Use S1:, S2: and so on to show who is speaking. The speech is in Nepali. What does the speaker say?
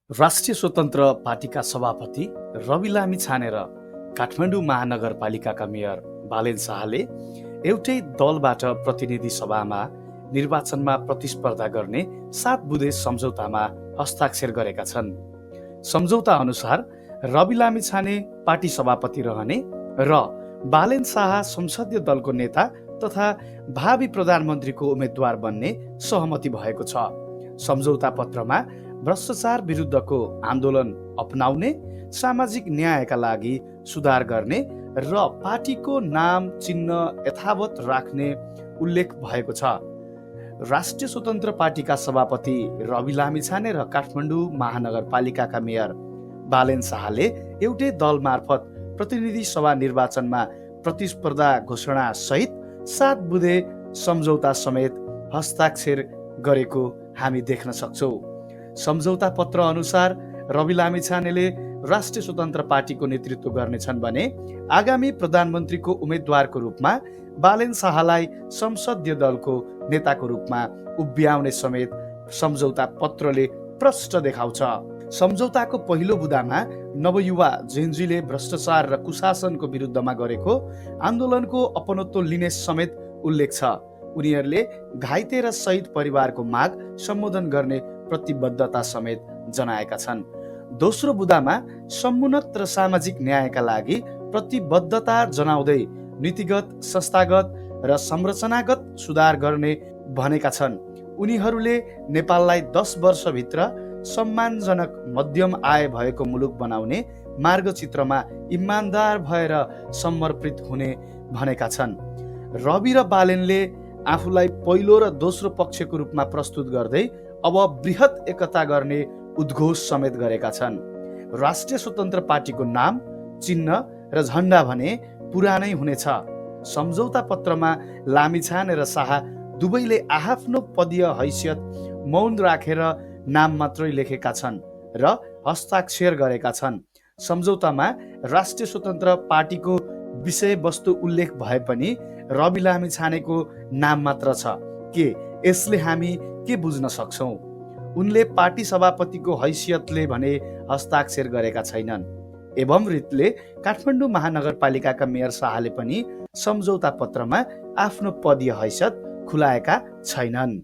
S1: राष्ट्रिय स्वतन्त्र पार्टीका सभापति रवि लामी छानेर काठमाडौँ महानगरपालिकाका मेयर बालेन शाहले एउटै दलबाट प्रतिनिधि सभामा निर्वाचनमा प्रतिस्पर्धा गर्ने 7 बुँदे सम्झौतामा हस्ताक्षर गरेका छन्। सम्झौता अनुसार रवि लामी छाने पार्टी सभापति रहने र बालेन शाह संसदीय दलको नेता तथा भावी प्रधानमन्त्रीको उम्मेद्वार बन्ने सहमति भएको छ। सम्झौता पत्रमा भ्रष्टाचार विरुद्धको आन्दोलन अपनाउने, सामाजिक न्यायका लागि सुधार गर्ने र पार्टीको नाम चिन्ह यथावत राख्ने उल्लेख भएको छ। राष्ट्रिय स्वतन्त्र पार्टीका सभापति रवि लामिछाने र काठमाडौँ महानगरपालिकाका मेयर बालेन शाहले एउटै दल मार्फत प्रतिनिधि सभा निर्वाचनमा प्रतिस्पर्धा घोषणा सहित 7 बुँदे सम्झौता समेत हस्ताक्षर गरेको हामी देख्न सक्छौँ। सम्झौता पत्र अनुसार रवि लामिछानेले राष्ट्रिय स्वतन्त्र पार्टीको नेतृत्व गर्नेछन् भने आगामी प्रधानमन्त्रीको उम्मेद्वारको रूपमा बालेन शाहलाई संसदीय दलको नेताको रूपमा उभ्याउने समेत सम्झौता पत्रले प्रष्ट देखाउँछ। सम्झौताको पहिलो बुँदामा नवयुवा जेनजीले भ्रष्टाचार र कुशासनको विरुद्धमा गरेको आन्दोलनको अपनत्व लिने समेत उल्लेख छ। उनीहरूले घाइते र शहीद परिवारको माग सम्बोधन गर्ने प्रतिबद्धता समेत जनाएका छन्। दोस्रो बुँदामा समुन्नत र सामाजिक न्यायका लागि प्रतिबद्धता जनाउँदै नीतिगत, संस्थागत र संरचनागत सुधार गर्ने भनेका छन्। उनीहरूले नेपाललाई 10 वर्षभित्र सम्मानजनक मध्यम आय भएको मुलुक बनाउने मार्गचित्रमा इमान्दार भएर समर्पित हुने भनेका छन्। रवि र बालेनले आफूलाई पहिलो र दोस्रो पक्षको रूपमा प्रस्तुत गर्दै अब बृहत एकता गर्ने उद्घोष समेत गरेका छन्। राष्ट्रिय स्वतन्त्र पार्टीको नाम, चिन्ह र झण्डा भने पुरानै हुनेछ। सम्झौता पत्रमा लामिछाने र शाह दुवैले आफ्नो पदीय हैसियत मौन राखेर नाम मात्रै लेखेका छन् र हस्ताक्षर गरेका छन्। सम्झौतामा राष्ट्रिय स्वतन्त्र पार्टीको विषयवस्तु उल्लेख भए पनि रवि लामिछानेको नाम मात्र छ। के यसले हामी के बुझ्न सक्छौँ? उनले पार्टी सभापतिको हैसियतले भने हस्ताक्षर गरेका छैनन्। एवं रीतले काठमाडौँ महानगरपालिकाका मेयर शाहले पनि सम्झौता पत्रमा आफ्नो पदीय हैसियत खुलाएका छैनन्।